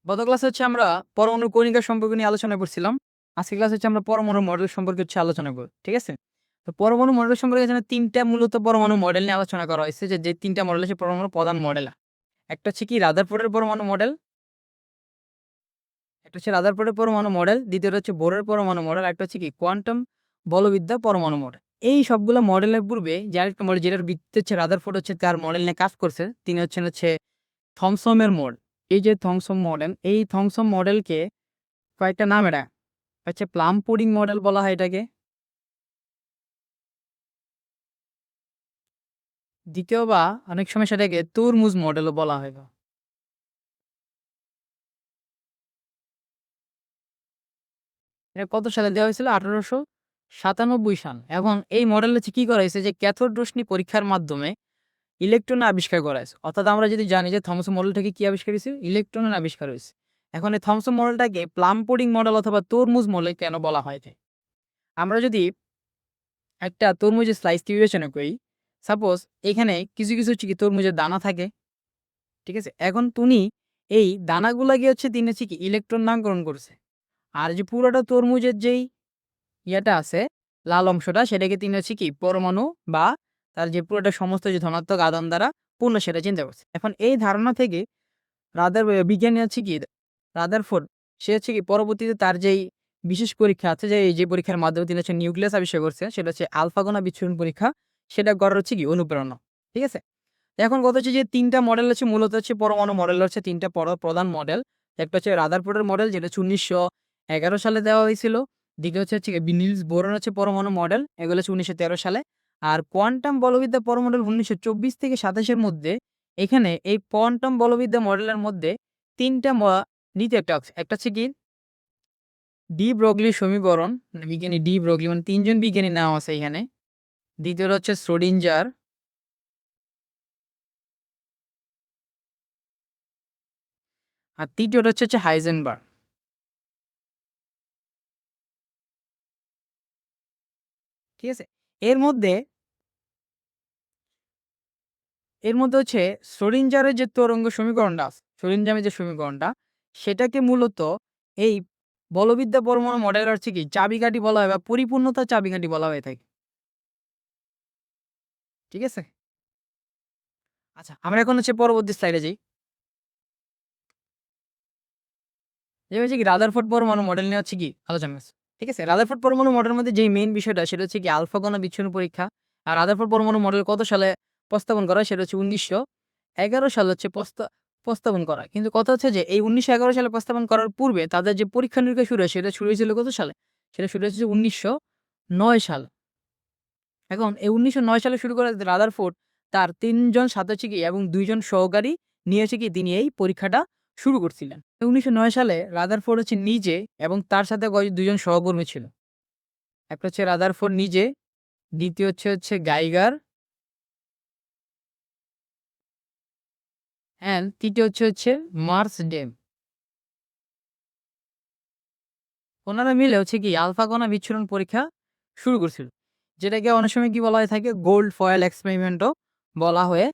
গত ক্লাসে আমরা পরমাণু কণিকা সম্পর্কে নিয়ে আলোচনা করছিলাম। আজকের ক্লাসে আমরা পরমাণু মডেল সম্পর্কে আলোচনা করব। ঠিক আছে? তো পরমাণু মডেল সম্পর্কে এখানে ৩ টা মূলত পরমাণু মডেল নিয়ে আলোচনা করা হয়েছে যে ৩ টা মডেল হচ্ছে পরমাণুর প্রধান মডেল। একটা হচ্ছে কি রাদারফোর্ডের পরমাণু মডেল, একটা হচ্ছে রাদারফোর্ডের পরমাণু মডেল, দ্বিতীয়টা হচ্ছে বোরের পরমাণু মডেল, একটা হচ্ছে কি কোয়ান্টাম বলবিদ্যা পরমাণু মডেল। এই সবগুলো মডেলের পূর্বে যে আরেকটা মডেল যেটার ভিত্তিতে হচ্ছে রাদারফোর্ড তার মডেল নিয়ে কাজ করছে, তিনি হচ্ছে থমসনের মডেল। এই যে থমসন মডেল, এই থমসন মডেলকে কয়েকটা নাম হচ্ছে প্লাম পুডিং মডেল বলা হয় এটাকে। দ্বিতীয় বা অনেক সময় সেটাকে তরমুজ মডেলও বলা হয়। এটা কত সালে দেওয়া হয়েছিল? 1897 সাল। এবং এই মডেল কি করা হয়েছে যে ক্যাথোড রশ্মি পরীক্ষার মাধ্যমে ইলেকট্রন আবিষ্কার করা হয়েছে। অর্থাৎ আমরা যদি জানি যে থমসন মডেলটাকে কি আবিষ্কার হয়েছে? ইলেকট্রনের আবিষ্কার হয়েছে। এখন এই থমসন মডেলটাকে প্লাম পুডিং মডেল অথবা তরমুজ মডেল কেন বলা হয়? আমরা যদি একটা তরমুজের স্লাইস বিবেচনা করি, সাপোজ এখানে কিছু হচ্ছে কি তরমুজের দানা থাকে। ঠিক আছে? এখন তুমি এই দানাগুলাকে তিনি কি ইলেকট্রন নামকরণ করছে। আর যে পুরোটা তরমুজের যেই ইয়েটা আছে, লাল অংশটা, সেটাকে তিনি কি পরমাণু বা তার যে পুরোটা সমস্ত যে ধনাত্মক আধান দ্বারা পূর্ণ সেটা চিন্তা করছে। এখন এই ধারণা থেকে বিজ্ঞানী কি রাদারফোর্ড, সে কি পরবর্তীতে তার যেই বিশেষ পরীক্ষা আছে, যে পরীক্ষার মাধ্যমে তিনি নিউক্লিয়াস আবিষ্কার করছে, সেটা হচ্ছে আলফা কণা বিচ্ছুরণ পরীক্ষা। সেটা করার কি অনুপ্রেরণা। ঠিক আছে? এখন কথা হচ্ছে যে ৩ টা মডেল মূলত পরমাণু মডেল ৩ টা প্রধান মডেল। একটা হচ্ছে রাদারফোর্ডের মডেল, যেটা ১৯১১ সালে দেওয়া হয়েছিল। দ্বিতীয় হচ্ছে নিলস বোরন পরমাণু মডেল, এগুলো ১৯১৩ সালে। আর কোয়ান্টাম বলবিদ্যা পরমাণু ১৯২৪ থেকে ২৭ এর মধ্যে। এখানে এই কোয়ান্টাম বলবিদ্যা মডেলের মধ্যে ৩ টা নীতি একটা আছে। একটা হচ্ছে কি ডি ব্রগলি সমীকরণ, মানে বিজ্ঞানী ডি ব্রগলি, মানে ৩ জন বিজ্ঞানী নাম আছে এখানে। দ্বিতীয়টা হচ্ছে শ্রোডিঞ্জার। আর তৃতীয়টা হচ্ছে হাইজেনবার্গ। ঠিক আছে? এর মধ্যে শ্রোডিঞ্জারের যে তরঙ্গ সমীকরণটা আছে, শ্রোডিঞ্জারের যে সমীকরণটা, সেটাকে মূলত এই বলবিদ্যা পরমাণু মডেল কি চাবিকাঠি বলা হয় বা পরিপূর্ণতার চাবিকাঠি বলা হয়ে থাকে। ঠিক আছে? আচ্ছা, আমরা এখন পরবর্তী স্লাইডে যাই। যে কি রাদারফোর্ড পরমাণু মডেল নিয়ে কি আলোচনা আছে। ঠিক আছে? রাদারফোর্ড পরমাণু মডেলের মধ্যে যেই মেইন বিষয়টা, সেটা হচ্ছে কি আলফা কণা বিচ্ছুরণ পরীক্ষা। আর রাদারফোর্ড পরমাণু মডেল কত সালে প্রস্তাবন করা হয়? সেটা হচ্ছে ১৯১১ সালে প্রস্তাবন করা। কিন্তু কথা হচ্ছে যে এই ১৯১১ সালে প্রস্তাবন করার পূর্বে তাদের যে পরীক্ষা নিরীক্ষা শুরু হয়, সেটা শুরু হয়েছিল কত সালে? সেটা শুরু হয়েছে ১৯০৯ সাল। এখন এই ১৯০৯ সালে শুরু করা রাদারফোর্ড তার ৩ জন সাথী এবং ২ জন সহকারী নিয়ে তিনি এই পরীক্ষাটা শুরু করছিলেন। ১৯০৯ সালে রাদারফোর্ড নিজে এবং তার সাথে ২ জন সহকর্মী ছিল। একটা হচ্ছে রাদারফোর্ড নিজে, দ্বিতীয় হচ্ছে গাইগার, অ্যান্ড তৃতীয় হচ্ছে মার্সডেম। ওনারা মিলে কি আলফা কণা বিচ্ছুরণ পরীক্ষা শুরু করছিল। যেটাকে অনেক সময় কি বলা হয়ে থাকে? গোল্ড ফয়েল এক্সপেরিমেন্টও বলা হয়ে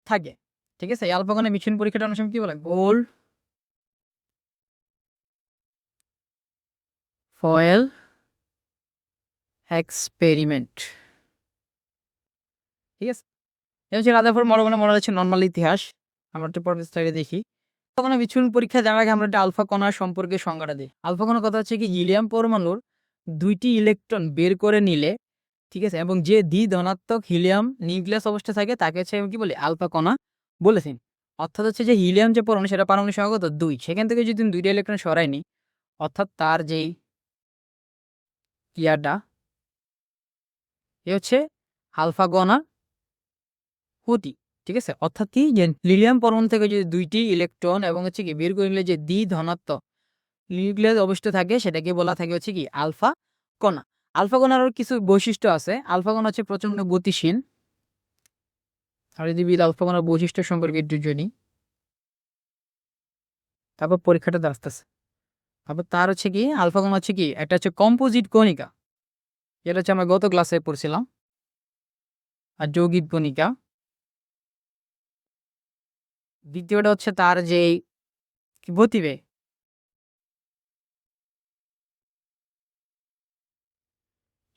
থাকে। ঠিক আছে? এই আলফা কণা বিচ্ছুরণ পরীক্ষাটা অনেক সময় কি বলা হয়? Gold foil experiment. ঠিক আছে? এটা হচ্ছে রাদারফোর্ড মডেল নরমাল ইতিহাস। আমরা একটু পরের স্লাইডে দেখি। আলফা কণা বিচ্ছুরণ পরীক্ষা জানার আগে আমরা একটা আলফা কণা সম্পর্কে সংজ্ঞাটা দিই। আলফা কণার কথা হচ্ছে কি হিলিয়াম পরমাণুর ২টি ইলেকট্রন বের করে নিলে, ঠিক আছে, এবং যে ধনাত্মক হিলিয়াম নিউক্লিয়াস অবস্থায় থাকে তাকে কি বলি? আলফা কণা বলেছেন। অর্থাৎ যে হিলিয়াম যে পরমাণু, সেটা পারমাণবিক সংখ্যা কত? ২। সেখান থেকে যদি ২টা ইলেকট্রন সরাই নিই, অর্থাৎ তার যেই ইয়াটা, এ হচ্ছে আলফা কণা ক্ষতি। ঠিক আছে? অর্থাৎ কি যে লিথিয়াম পরমাণু থেকে যদি ২টি ইলেকট্রন এবং কি বের করে নিলে যে ধনাত্মক নিউক্লিয়াস অবস্থায় থাকে, সেটাকে বলা থাকে কি আলফা কণা। আলফা কণার কিছু বৈশিষ্ট্য আছে। আলফা কণা প্রচন্ড গতিশীল। আর যদি আলফা কণার বৈশিষ্ট্য সম্পর্কে একটু জানি, তারপর পরীক্ষাটা আসতেছে। তারপর তার কি আলফা কণা কি একটা কম্পোজিট কণিকা, যেটা আমরা গত ক্লাসে পড়ছিলাম। আর যৌগিক কণিকা। দ্বিতীয়টা তার যেই গতিবেগ,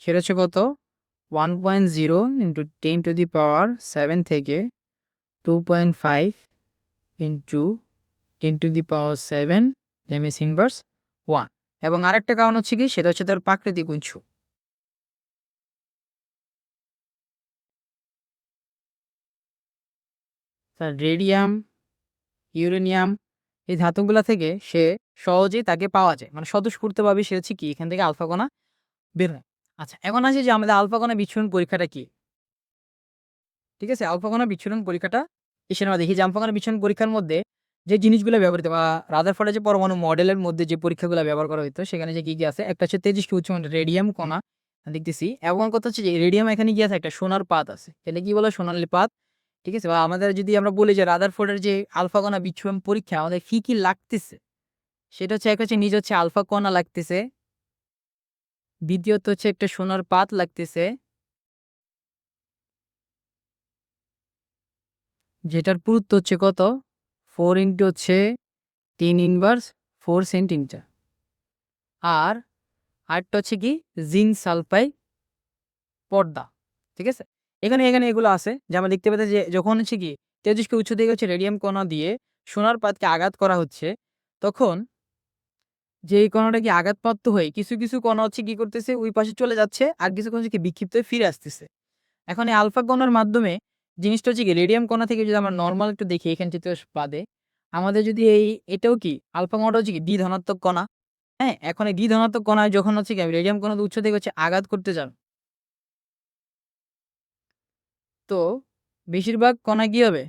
সেটা হচ্ছে কত 1.0 ইন্টু 10⁻7 থেকে 2.5 ইন্টু 10⁻7 লেমিস ইনভার্স 1। এবং আরেকটা কারণ হচ্ছে কি, সেটা হচ্ছে তার প্রাকৃতিক উৎস। রেডিয়াম, ইউরেনিয়াম এই ধাতুগুলা থেকে সে সহজেই তাকে পাওয়া যায়, মানে স্বতঃস্ফূর্তভাবে সে হচ্ছে কি এখান থেকে আলফা কণা বের হয়। আচ্ছা, এখন আসি যে আমাদের আলফা কণা বিচ্ছুরণ পরীক্ষাটা কি। ঠিক আছে, আলফা কণা বিচ্ছুরণ পরীক্ষাটা এসে আমরা দেখি যে আলফা কণা বিচ্ছুরণ পরীক্ষার মধ্যে যে জিনিসগুলো ব্যবহৃত বা রাদারফোর্ডের যে পরমাণু মডেলের মধ্যে যে পরীক্ষাগুলো ব্যবহার করা হতো সেখানে যে কি আছে, একটা হচ্ছে তেজস্ক্রিয় উচ্চ মানের রেডিয়াম কণা দেখতেছি, এবং কথা হচ্ছে যে রেডিয়াম এখানে কি আছে, একটা সোনার পাত আছে, এটা কি বলে সোনালী পাত। ঠিক আছে, বা আমাদের যদি আমরা বলি যে রাদারফোর্ডের যে আলফা কণা বিচ্ছুরণ পরীক্ষা আমাদের কি কি লাগতেছে, সেটা হচ্ছে এক হচ্ছে নিজ হচ্ছে আলফা কণা লাগতেছে, দ্বিতীয়ত হচ্ছে একটা সোনার পাত লাগতেছে, যেটার পুরুত্ব হচ্ছে কত 4 ইন্টু হচ্ছে 10⁻4 সেন্টিমিটার। আর আরেকটা হচ্ছে কি জিঙ্ক সালফাইড পর্দা। ঠিক আছে, এখানে এখানে এগুলো আছে যে আমরা দেখতে পেতে যে যখন হচ্ছে কি তেজস্ক্রিয় উৎস থেকে হচ্ছে রেডিয়াম কণা দিয়ে সোনার পাতকে আঘাত করা হচ্ছে, তখন যে এই কণাটা কি আঘাতপ্রাপ্ত হয়ে কিছু কিছু কণা হচ্ছে কি করতেছে ওই পাশে চলে যাচ্ছে, আর কিছু কণা হচ্ছে কি বিক্ষিপ্ত হয়ে ফিরে আসতেছে। এখন এই আলফা কণার মাধ্যমে জিনিসটা হচ্ছে কি রেডিয়াম কণা থেকে যদি আমরা নরমাল একটু দেখি এখান চিত্র বাদে, আমাদের যদি এটাও কি আলফা কণাটা হচ্ছে কি দ্বি ধনাত্মক কণা। হ্যাঁ, এখন এই দ্বি ধনাত্মক কণায় যখন হচ্ছে কি রেডিয়াম কণা উৎস থেকে হচ্ছে আঘাত করতে যান, তো বেশিরভাগ কণা কি হবে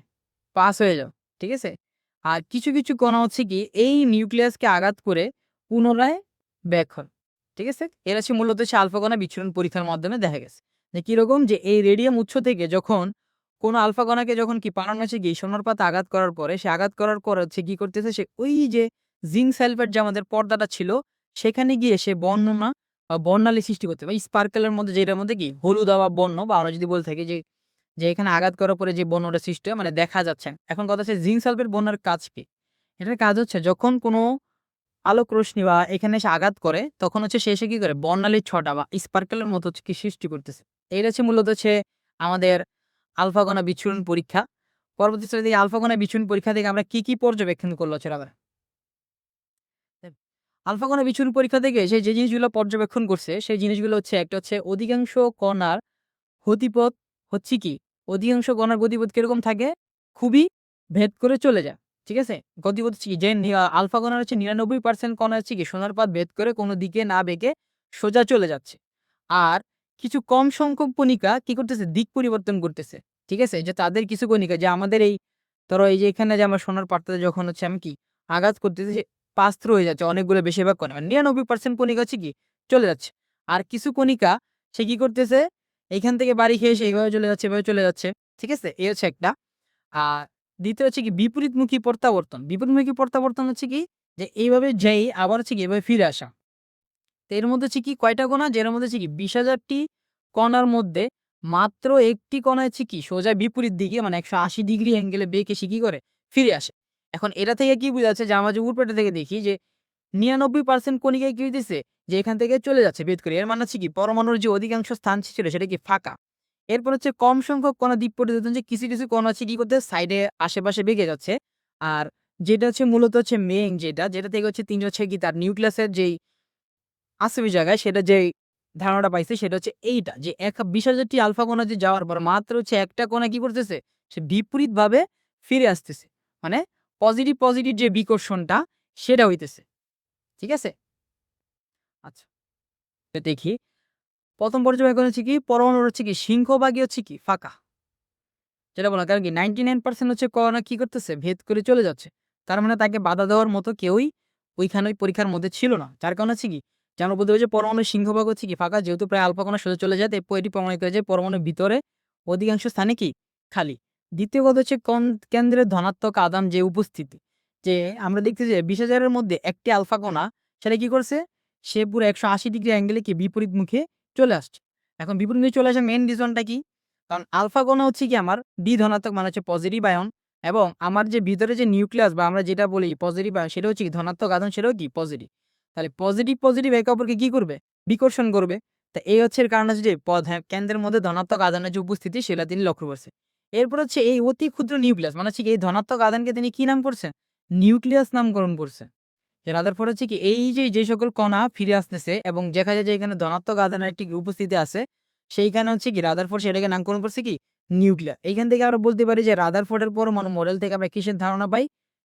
পাস হয়ে যাও। ঠিক আছে, আর কিছু কিছু কণা হচ্ছে কি এই নিউক্লিয়াসকে আঘাত করে পুনরায় ব্যাক হয়। ঠিক আছে, এরা হচ্ছে মূলত হচ্ছে আলফা কণা বিচ্ছুরণ পরীক্ষার মাধ্যমে দেখা গেছে যে কিরকম যে এই রেডিয়াম উৎস থেকে যখন কোনো আলফা কণাকে যখন কি পাঠানো হচ্ছে কি সোনার পাতে আঘাত করার পরে, সে আঘাত করার পর হচ্ছে কি করতেছে, সে ওই যে জিঙ্ক সালফেট যে আমাদের পর্দাটা ছিল সেখানে গিয়ে সে বর্ণনা বা বর্ণালী সৃষ্টি করতে বা স্পার্কেলের মধ্যে, যেটার মধ্যে কি হলুদ বা বর্ণ, বা আমরা যদি বলে থাকি যে যে এখানে আঘাত করার পরে যে বর্ণটা সৃষ্টি হয় মানে দেখা যাচ্ছে। এখন কথা হচ্ছে জিঙ্ক সালফেট বর্ণার কাজ কি, এটার কাজ হচ্ছে যখন কোনো আলোক রশ্মি বা এখানে এসে আঘাত করে তখন হচ্ছে সে এসে কি করে বর্ণালীর ছটা বা স্পার্কেলের মতো হচ্ছে কি সৃষ্টি করতেছে। এইটা হচ্ছে মূলত হচ্ছে আমাদের আলফা কণা বিচ্ছুরণ পরীক্ষা। পরবর্তী শ্রেণীতে এই আলফা কণা বিচ্ছুরণ পরীক্ষা থেকে আমরা কি কি পর্যবেক্ষণ করলো হচ্ছে আবার আলফা কণা বিচ্ছুরণ পরীক্ষা থেকে সে যে জিনিসগুলো পর্যবেক্ষণ করছে সেই জিনিসগুলো হচ্ছে একটা হচ্ছে অধিকাংশ কণার গতিপথ হচ্ছে কি, অধিকাংশ কণার গতিপথ কিরকম থাকে, খুবই ভেদ করে চলে যায়। ঠিক আছে, গতিপথ হচ্ছে কি যে আলফা কণার হচ্ছে 99% কণা হচ্ছে কি সোনার পাত ভেদ করে কোনো দিকে না বেঁকে সোজা চলে যাচ্ছে। আর কিছু কম সংখ্যক কণিকা কি করতেছে, দিক পরিবর্তন করতেছে। ঠিক আছে, যে তাদের কিছু কণিকা যে আমাদের এই ধরো এই যে এখানে যে আমার সোনার পাতটাতে যখন হচ্ছে আমি কি আঘাত করতেছি সে পাস থ্রু হয়ে যাচ্ছে, অনেকগুলো বেশিরভাগ কণা 99% কণিকা হচ্ছে কি চলে যাচ্ছে। আর কিছু কণিকা সে কি করতেছে, এইখান থেকে বাড়ি খেয়ে এসে এইভাবে চলে যাচ্ছে, এভাবে চলে যাচ্ছে। ঠিক আছে, এই হচ্ছে একটা। আর দ্বিতীয় হচ্ছে কি বিপরীতমুখী প্রত্যাবর্তন। বিপরীতমুখী প্রত্যাবর্তন হচ্ছে কি যে এইভাবে যেই আবার হচ্ছে কি এভাবে ফিরে আসা। তো এর মধ্যে হচ্ছে কি কয়টা কণা, যের মধ্যে হচ্ছে কি 20,000টি কণার মধ্যে মাত্র একটি কণা হচ্ছে কি সোজা বিপরীত দিকে মানে 180 ডিগ্রি অ্যাঙ্গেলে বেঁকে সে কি করে ফিরে আসে। এখন এটা থেকে কি বোঝা যাচ্ছে যে আমরা যে উপরেটা থেকে দেখি যে 99% কণিকায় কি হইতেছে যে এখান থেকে চলে যাচ্ছে ভেদ করে। এর মানে হচ্ছে কি পরমাণুর যে অধিকাংশ স্থান ছিল সেটা কি ফাঁকা। এরপর হচ্ছে কম সংখ্যক কণা দ্বীপ পরিবর্তন, যে কিছু কিছু কণা হচ্ছে কি করতে সাইডে আশেপাশে বেঁকে যাচ্ছে। আর যেটা হচ্ছে মূলত হচ্ছে মেইন যেটা থেকে হচ্ছে তিনি হচ্ছে কি তার নিউক্লিয়াসের যেই আছে ওই জায়গায় সেটা যেই ধারণাটা পাইছে সেটা হচ্ছে এইটা যে 20,000টি আলফা কণা যে যাওয়ার পর মাত্র হচ্ছে একটা কণা কি করতেছে, সে বিপরীতভাবে ফিরে আসতেছে। মানে পজিটিভ যে বিকর্ষণটা সেটা হইতেছে। ঠিক আছে? আচ্ছা, তো দেখি ১ম পর্যবেক্ষণ হচ্ছে কি পরমাণুর হচ্ছে কি সিংহভাগই হচ্ছে কি ফাঁকা। যেটা বললাম কারণ কি 99% হচ্ছে কণা কি করতেছে ভেদ করে চলে যাচ্ছে। তার মানে তাকে বাধা দেওয়ার মতো কেউই ওইখানে ওই পরীক্ষার মধ্যে ছিল না। যার কারণে হচ্ছে কি যে আমরা বলতে পারি যে পরমাণুর সিংহভাগ হচ্ছে কি ফাঁকা, যেহেতু প্রায় আলফা কণা সোজা চলে যায় তাই এটি প্রমাণিত হয় যে পরমাণুর ভিতরে অধিকাংশ স্থানে কি খালি। দ্বিতীয় কথা হচ্ছে কেন্দ্রের ধনাত্মক আদান যে উপস্থিতি, যে আমরা দেখতেছি যে 20,000 এর মধ্যে একটি আলফা কণা সেটা কি করছে, সে পুরো 180 ডিগ্রি অ্যাঙ্গেলে কি বিপরীত মুখে চলে আসছে। এখন বিপরীত মুখে চলে আসার মেইন রিজনটা কি? কারণ আলফা কণা হচ্ছে কি আমার ডি ধনাত্মক মানে হচ্ছে পজিটিভ আয়ন, এবং আমার যে ভিতরে যে নিউক্লিয়াস বা আমরা যেটা বলি পজিটিভ আয়ন সেটা হচ্ছে কি ধনাত্মক আধান, সেটাও কি পজিটিভ। তাহলে পজিটিভ একে অপরকে কি করবে, বিকর্ষণ করবে। তা এই হচ্ছে এর কারণ হচ্ছে যে কেন্দ্রের মধ্যে ধনাত্মক আধানের যে উপস্থিতি সেটা তিনি লক্ষ্য করছেন। এরপর হচ্ছে এই অতি ক্ষুদ্র নিউক্লিয়াস মানে হচ্ছে কি এই ধনাত্মক আধানকে তিনি কি নাম করছেন? নিউক্লিয়াস নামকরণ করছেন। যে রাদারফোর্ড হচ্ছে কি এই যে সকল কণা ফিরে আসতেছে এবং দেখা যায় যে এখানে ধনাত্মক আধানের একটি উপস্থিতি আছে, সেইখানে হচ্ছে কি রাদারফোর্ড সেটাকে নামকরণ করছে কি নিউক্লিয়াস। এইখান থেকে আমরা বলতে পারি যে রাদারফোর্ডের পরমাণু মডেল থেকে আমরা কিসের ধারণা পাই?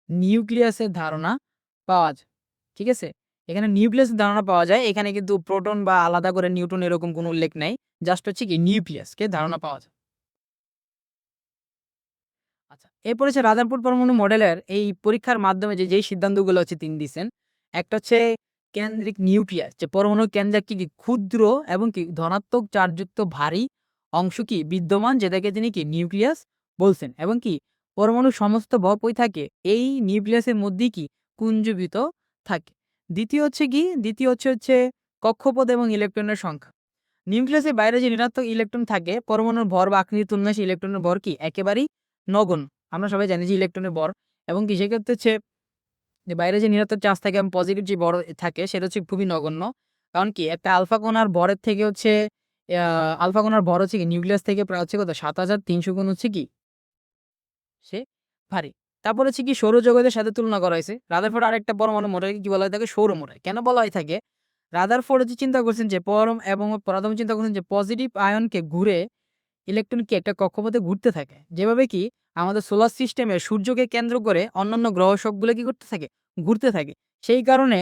নিউক্লিয়াসের ধারণা পাওয়া যায়। ঠিক আছে? এখানে নিউক্লিয়াসের ধারণা পাওয়া যায়। এখানে কিন্তু প্রোটন বা আলাদা করে নিউট্রন এরকম কোনো উল্লেখ নাই। জাস্ট হচ্ছে কি নিউক্লিয়াসকে ধারণা পাওয়া যায়। আচ্ছা, এরপর হচ্ছে রাদারফোর্ড পরমাণু মডেলের এই পরীক্ষার মাধ্যমে যেই সিদ্ধান্তগুলো হচ্ছে তিনি দিছেন, একটা হচ্ছে কেন্দ্রিক নিউক্লিয়াস যে পরমাণুর কেন্দ্রে কি ক্ষুদ্র এবং কি ধনাত্মক চার্জযুক্ত ভারী অংশ কি বিদ্যমান যেটাকে তিনি কি নিউক্লিয়াস বলছেন এবং কি পরমাণুর সমস্ত বপই থাকে এই নিউক্লিয়াসের মধ্যেই কি কুঞ্জীবিত থাকে। দ্বিতীয় হচ্ছে কক্ষপথ এবং ইলেকট্রনের সংখ্যা। নিউক্লিয়াসের বাইরে যে ঋণাত্মক ইলেকট্রন থাকে পরমাণুর ভর বা আকৃতির তুলনায় সেই ইলেকট্রনের ভর কি একেবারেই নগণ্য। আমরা সবাই জানি যে ইলেকট্রনের ভর এবং কি সেক্ষেত্রে হচ্ছে যে বাইরে যে ঋণাত্মক চার্জ থাকে এবং পজিটিভ যে ভর থাকে সেটা হচ্ছে খুবই নগণ্য। কারণ কি একটা আলফা কণার ভরের থেকে হচ্ছে আলফা কণার ভর হচ্ছে কি নিউক্লিয়াস থেকে প্রায় হচ্ছে কত ৭৩০০ গুণ হচ্ছে কি সে ভারী। তারপর হচ্ছে কি সৌরজগতের সাথে তুলনা করা হয়েছে। রাদারফোর্ড আরেকটা পরমাণু মডেলকে কি বলা হয়ে থাকে? সৌর মডেল। কেন বলা হয়ে থাকে? রাদারফোর্ড হচ্ছে চিন্তা করছেন যে প্রথম চিন্তা করছেন যে পজিটিভ আয়নকে ঘুরে ইলেকট্রন কি একটা কক্ষপথে ঘুরতে থাকে। যেভাবে কি আমাদের সোলার সিস্টেমে সূর্যকে কেন্দ্র করে অন্যান্য গ্রহ সবগুলো কি করতে থাকে? ঘুরতে থাকে। সেই কারণে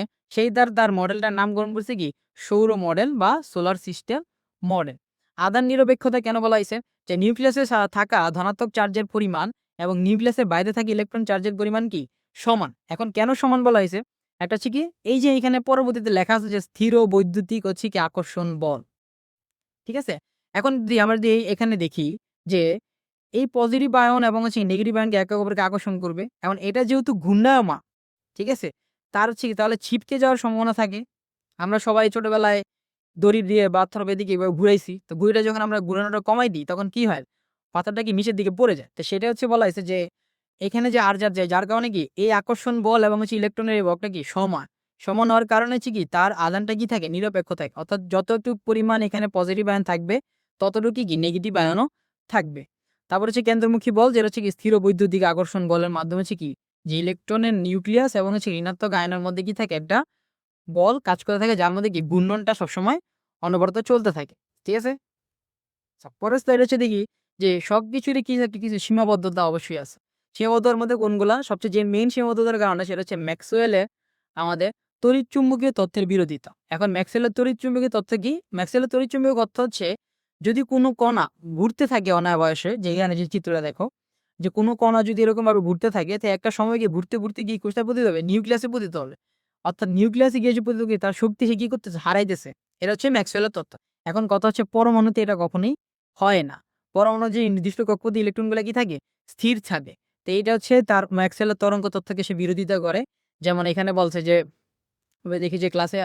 তার মডেলটার নামকরণ করছে কি সৌর মডেল বা সোলার সিস্টেম মডেল। আধান নিরপেক্ষতা কেন বলা হয়েছে? যে নিউক্লিয়াসে থাকা ধনাত্মক চার্জের পরিমাণ এবং নিউক্লিয়াসের বাইরে থাকা ইলেকট্রন চার্জের পরিমাণ কি সমান। এখন কেন সমান বলা হয়েছে? একটা হচ্ছে কি এই যে এখানে পরবর্তীতে লেখা আছে যে স্থির বৈদ্যুতিক হচ্ছে কি আকর্ষণ বল। ঠিক আছে? এখন যদি আমরা যদি এখানে দেখি যে এই পজিটিভ আয়ন এবং হচ্ছে নেগেটিভ আয়নকে একে অপরকে আকর্ষণ করবে। এখন এটা যেহেতু ঘূর্ণায়মান, ঠিক আছে? তার হচ্ছে কি তাহলে ছিটকে যাওয়ার সম্ভাবনা থাকে। আমরা সবাই ছোটবেলায় দড়ি দিয়ে বাথরুম এদিকে এভাবে ঘুরাইছি। তো ঘুড়িটা যখন আমরা ঘুরানোটা কমাই দিই তখন কি হয়? পাথরটা কি নিচের দিকে পড়ে যায়। তো সেটা হচ্ছে বলা হয়েছে যে এখানে যে আর্জার যায় যার কারণে কি এই আকর্ষণ বল এবং হচ্ছে ইলেকট্রনের এই বলটা কি সমান। সমান হওয়ার কারণে হচ্ছে কি তার আধানটা কি থাকে? নিরপেক্ষ থাকে। অর্থাৎ যতটুকু পরিমাণ এখানে পজিটিভ আয়ন থাকবে ততটুকুই কি নেগেটিভ আয়নও থাকবে। তারপর হচ্ছে কেন্দ্রমুখী বল যেটা হচ্ছে কি স্থির বৈদ্যুতিক আকর্ষণ বলের মাধ্যমে হচ্ছে কি যে ইলেকট্রনের নিউক্লিয়াস এবং হচ্ছে ঋণাত্মক আয়নের মধ্যে কি থাকে একটা বল কাজ করে থাকে যার মধ্যে কি ঘূর্ণনটা সবসময় অনবরত চলতে থাকে। ঠিক আছে? পরের স্লাইড হচ্ছে দেখি যে সবকিছুরই কি থাকে কিছু সীমাবদ্ধতা অবশ্যই আছে। সীমাবদ্ধতার মধ্যে কোনগুলা? সবচেয়ে যে মেইন সীমাবদ্ধতার কারণটা সেটা হচ্ছে ম্যাক্সওয়েলের আমাদের তড়িৎচুম্বকীয় তত্ত্বের বিরোধিতা। এখন ম্যাক্সওয়েলের তড়িৎচুম্বকীয় তত্ত্ব কি? ম্যাক্সওয়েলের তড়িৎচুম্বকীয় তত্ত্ব হচ্ছে যদি কোনো কণা ঘুরতে থাকে অনাবয়সে যেখানে যে চিত্রটা দেখো যে কোনো কণা যদি এরকমভাবে ঘুরতে থাকে তো একটা সময় গিয়ে ঘুরতে গিয়ে কোথায় পতিত হবে? নিউক্লিয়াসে পতিত হবে। অর্থাৎ নিউক্লিয়াসে গিয়ে যে পতিত হবে তার শক্তি সে কি করতেছে? হারাইতেছে। এটা হচ্ছে ম্যাক্সওয়েলের তত্ত্ব। এখন কথা হচ্ছে পরমাণুতে এটা কখনোই হয় না। পরমাণুর যে নির্দিষ্ট কক্ষপথে ইলেকট্রনগুলা কি থাকে? স্থির থাকে। তো এইটা হচ্ছে তার ম্যাক্সওয়েলের তরঙ্গ তত্ত্বকে সে বিরোধিতা করে। যেমন এখানে বলছে যে আমরা দেখি যে ক্লাসে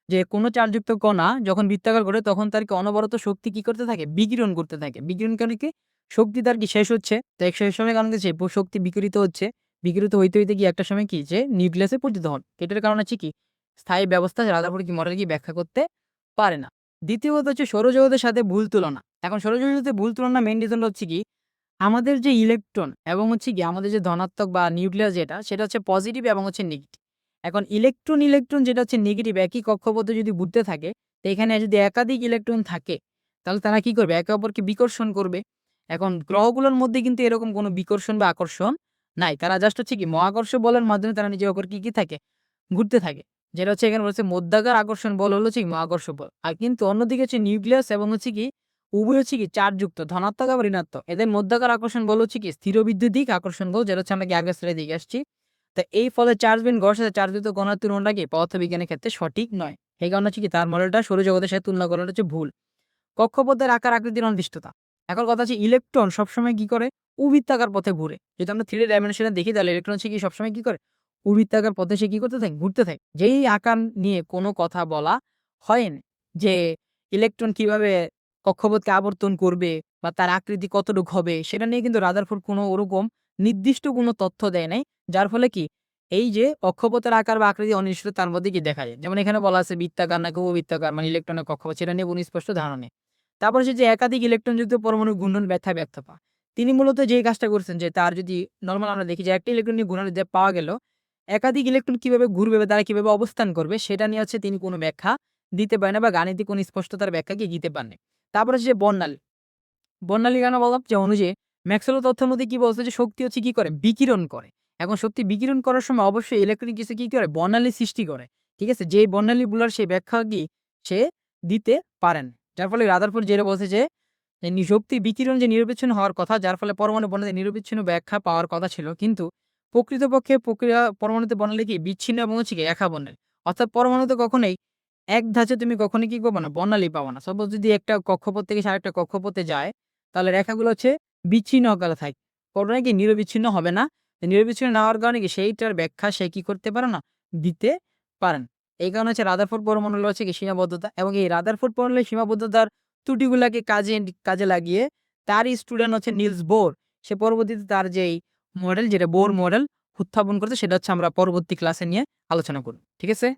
যে কোনো চার্জযুক্ত কণা যখন বৃত্তাকার ঘটে তখন তার কি অনবরত শক্তি কি করতে থাকে? বিকিরণ করতে থাকে। বিকিরণ কারণে কি? শক্তি তার কি শেষ হচ্ছে। তো শেষ সময়ের কারণে সে শক্তি বিকিরিত হচ্ছে। বিকিরিত হইতে গিয়ে একটা সময় কি যে নিউক্লিয়াসে পতিত হন। এটার কারণ হচ্ছে কি? স্থায়ী ব্যবস্থা রাদারফোর্ড কি মডেল কি ব্যাখ্যা করতে পারে না। দ্বিতীয়ত হচ্ছে সৌরজগতের সাথে ভুল তুলনা। এখন সৌরজগতের সাথে ভুল তুলনা মেইন রিজন হচ্ছে কি? আমাদের যে ইলেকট্রন এবং হচ্ছে কি আমাদের যে ধনাত্মক বা নিউক্লিয়াস যেটা সেটা হচ্ছে পজিটিভ এবং হচ্ছে নেগেটিভ। এখন ইলেকট্রন যেটা হচ্ছে নেগেটিভ একই কক্ষপথে যদি ঘুরতে থাকে তো এখানে যদি একাধিক ইলেকট্রন থাকে তাহলে তারা কি করবে? একে অপরকে বিকর্ষণ করবে। এখন গ্রহগুলোর মধ্যে কিন্তু এরকম কোনো বিকর্ষণ বা আকর্ষণ নাই। তারা জাস্ট হচ্ছে কি মহাকর্ষ বলের মাধ্যমে তারা নিজের অপরকে কি থাকে? ঘুরতে থাকে। যেটা হচ্ছে এখানে বলছে মধ্যাকার আকর্ষণ বল হলো হচ্ছে কি মহাকর্ষ বল। আর কিন্তু অন্যদিকে হচ্ছে নিউক্লিয়াস এবং হচ্ছে কি উভয় হচ্ছে কি চার্জযুক্ত ধনাত্মক আবার ঋণাত্মক। এদের মধ্যাকার আকর্ষণ বল হচ্ছে কি স্থিরবিদ্যুতিক আকর্ষণ বল যেটা হচ্ছে আমরা কি আগের স্লাইডে দেখে আসছি। তো এই ফলে চার্জ বিহীন গড়ের সাথে চার্জযুক্ত কণার তুলনাটা কি পদার্থবিজ্ঞানের ক্ষেত্রে সঠিক নয়। এই কারণে হচ্ছে কি তার মডেলটা সৌরজগতের সাথে তুলনা করাটা হচ্ছে ভুল। কক্ষপথের আকার আকৃতির অনির্দিষ্টতা। এখন কথা হচ্ছে ইলেকট্রন সবসময় কি করে? বৃত্তাকার পথে ঘুরে। যদি আমরা 3 ডাইমেনশনে দেখি তাহলে ইলেকট্রন হচ্ছে কি সবসময় কি করে? বৃত্তাকার পথে সে কি করতে থাকে? ঘুরতে থাকে। যেই আকার নিয়ে কোনো কথা বলা হয়নি যে ইলেকট্রন কিভাবে কক্ষপথকে আবর্তন করবে বা তার আকৃতি কতটুক হবে সেটা নিয়ে কিন্তু রাদারফোর্ড কোনো ওরকম নির্দিষ্ট কোনো তথ্য দেয় নাই। যার ফলে কি এই যে কক্ষপথের আকার বা আকৃতি অনির্দিষ্ট তার মধ্যে কি দেখা যায়। যেমন এখানে বলা আছে বৃত্তাকার নাকি উপবৃত্তাকার, মানে ইলেকট্রনের কক্ষপথ সেটা নিয়ে কোনো স্পষ্ট ধারণা নেই। তারপর হচ্ছে যে একাধিক ইলেকট্রনযুক্ত পরমাণু ঘূর্ণন ব্যর্থতা। তিনি মূলত যেই কাজটা করছেন যে তার যদি নরমাল আমরা দেখি যে একটা ইলেকট্রন নিয়ে ঘূর্ণন যে পাওয়া গেল, একাধিক ইলেকট্রন কিভাবে ঘুরবে বা তারা কিভাবে অবস্থান করবে সেটা নিয়ে হচ্ছে তিনি কোনো ব্যাখ্যা দিতে পারেন না বা গাণিতিক কোনো স্পষ্টতার ব্যাখ্যা কি দিতে পারেন নাই। তারপর হচ্ছে যে বর্ণালী কেন বললাম? যে অনুযায়ী ম্যাক্সওয়েলের তথ্যের মধ্যে কি বলছে যে শক্তি হচ্ছে কি করে? বিকিরণ করে। এখন শক্তি বিকিরণ করার সময় অবশ্যই ইলেকট্রনিক কিছু কি করে? বর্ণালী সৃষ্টি করে। ঠিক আছে? যেই বর্ণালীগুলার সেই ব্যাখ্যা কি সে দিতে পারেন। যার ফলে রাদারফোর্ড যেটা বলছে যে শক্তি বিকিরণ যে নিরবিচ্ছিন্ন হওয়ার কথা, যার ফলে পরমাণু বর্ণালীর নিরবিচ্ছিন্ন ব্যাখ্যা পাওয়ার কথা ছিল। কিন্তু প্রকৃতপক্ষে প্রক্রিয়া পরমাণুতে বর্ণালী কি বিচ্ছিন্ন এবং হচ্ছে কি একা বর্ণালী। অর্থাৎ পরমাণুতে কখনোই এক ধাঁচে তুমি কখনোই কি পাবা না? বর্ণালী পাবা না। সাপোজ যদি একটা কক্ষপথ থেকে আরেকটা কক্ষপথে যায়, তাহলে রেখাগুলো হচ্ছে বিচ্ছিন্ন আকারে থাকে। কখনোই কি নিরবিচ্ছিন্ন হবে না। নিরবিচ্ছিন্ন না হওয়ার কারণে কি সেইটার ব্যাখ্যা সে কি করতে পারে না? দিতে পারেন। এই কারণে হচ্ছে রাদারফোর্ড পরমাণুর হচ্ছে কি সীমাবদ্ধতা, এবং এই রাদারফোর্ড পরমাণুর সীমাবদ্ধতার ত্রুটিগুলাকে কাজে লাগিয়ে তার স্টুডেন্ট হচ্ছে নিলস বোর। সে পরবর্তীতে তার যেই মডেল, যেটা বোর মডেল উত্থাপন করছে, সেটা হচ্ছে আমরা পরবর্তী ক্লাসে নিয়ে আলোচনা করব। ঠিক আছে?